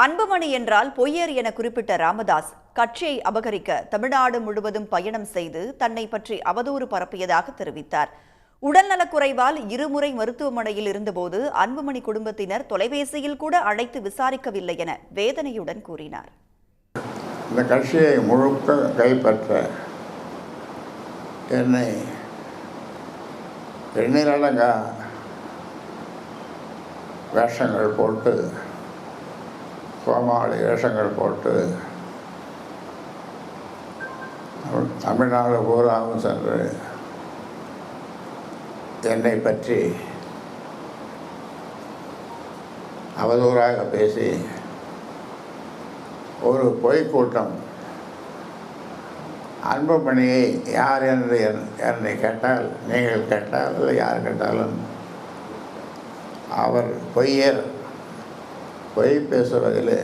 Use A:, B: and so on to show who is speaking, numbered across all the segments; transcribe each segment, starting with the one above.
A: அன்புமணி என்றால் பொய்யர் என குறிப்பிட்ட ராமதாஸ் கட்சியை அபகரிக்க தமிழ்நாடு முழுவதும் பயணம் செய்து தன்னை பற்றி அவதூறு பரப்பியதாக தெரிவித்தார். உடல்நலக்குறைவால் இருமுறை மருத்துவமனையில் இருந்தபோது அன்புமணி குடும்பத்தினர் தொலைபேசியில் கூட அழைத்து விசாரிக்கவில்லை என வேதனையுடன் கூறினார்.
B: இந்த கட்சியை முழுக்க கைப்பற்ற என்னை எண்ணிலடங்கா வேஷங்கள் போட்டு கோமாளி வேஷங்கள் போட்டு தமிழ்நாடு பூராவும் சென்று என்னை பற்றி அவதூறாக பேசி ஒரு பொய்க்கூட்டம் அன்புமணியை யார் என்று என்னை கேட்டால், நீங்கள் கேட்டால் இல்லை யார் கேட்டாலும் அவர் பொய்யர், பொய் பேசுவதில்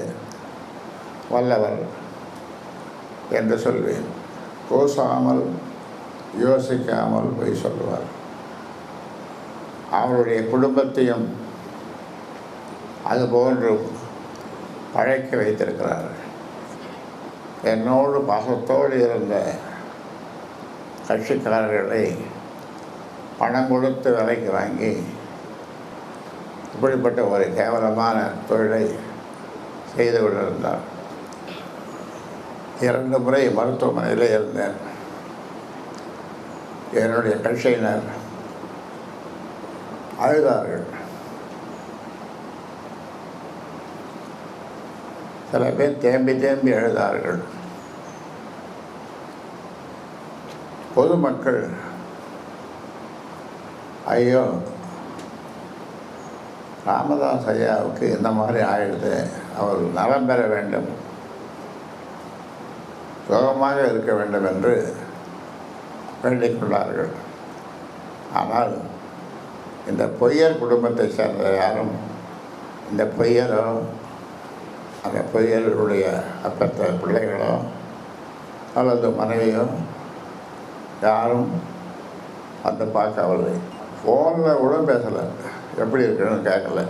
B: வல்லவர் என்று சொல்வேன். கூசாமல் யோசிக்காமல் பொய் சொல்லுவார். அவருடைய குடும்பத்தையும் அதுபோன்று பழக்கி வைத்திருக்கிறார். என்னோடு பாசத்தோடு இருந்த கட்சிக்காரர்களை பணம் கொடுத்து விலைக்கு வாங்கி இப்படிப்பட்ட ஒரு கேவலமான தொழிலை செய்து கொண்டிருந்தார். 2 முறை மருத்துவமனையில் இருந்தேன். என்னுடைய கட்சியினர் அழுதார்கள். சில பேர் தேம்பி தேம்பி எழுதார்கள். பொதுமக்கள் ஐயோ ராமதாஸ் ஐயாவுக்கு இந்த மாதிரி ஆயிடுது, அவர் நலம் பெற வேண்டும், சுகமாக இருக்க வேண்டும் என்று வேண்டிக் கொண்டார்கள். ஆனால் இந்த பொய்யர் குடும்பத்தை சேர்ந்த யாரும், இந்த பொய்யரோ அந்த பொய்யர்களுடைய அப்பத்த பிள்ளைகளோ அல்லது மனைவியோ யாரும் வந்து பார்க்கவில்லை. ஃபோனில் கூட பேசலை, எப்படி இருக்குன்னு கேட்கல.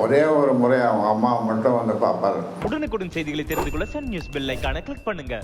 B: ஒரே ஒரு முறை அவங்க அம்மா மட்டும் வந்து பார்ப்பாரு.
C: உடனுக்குடன் செய்திகளை தெரிந்து கொள்ள சன் நியூஸ் பெல் ஐகானை கிளிக் பண்ணுங்க.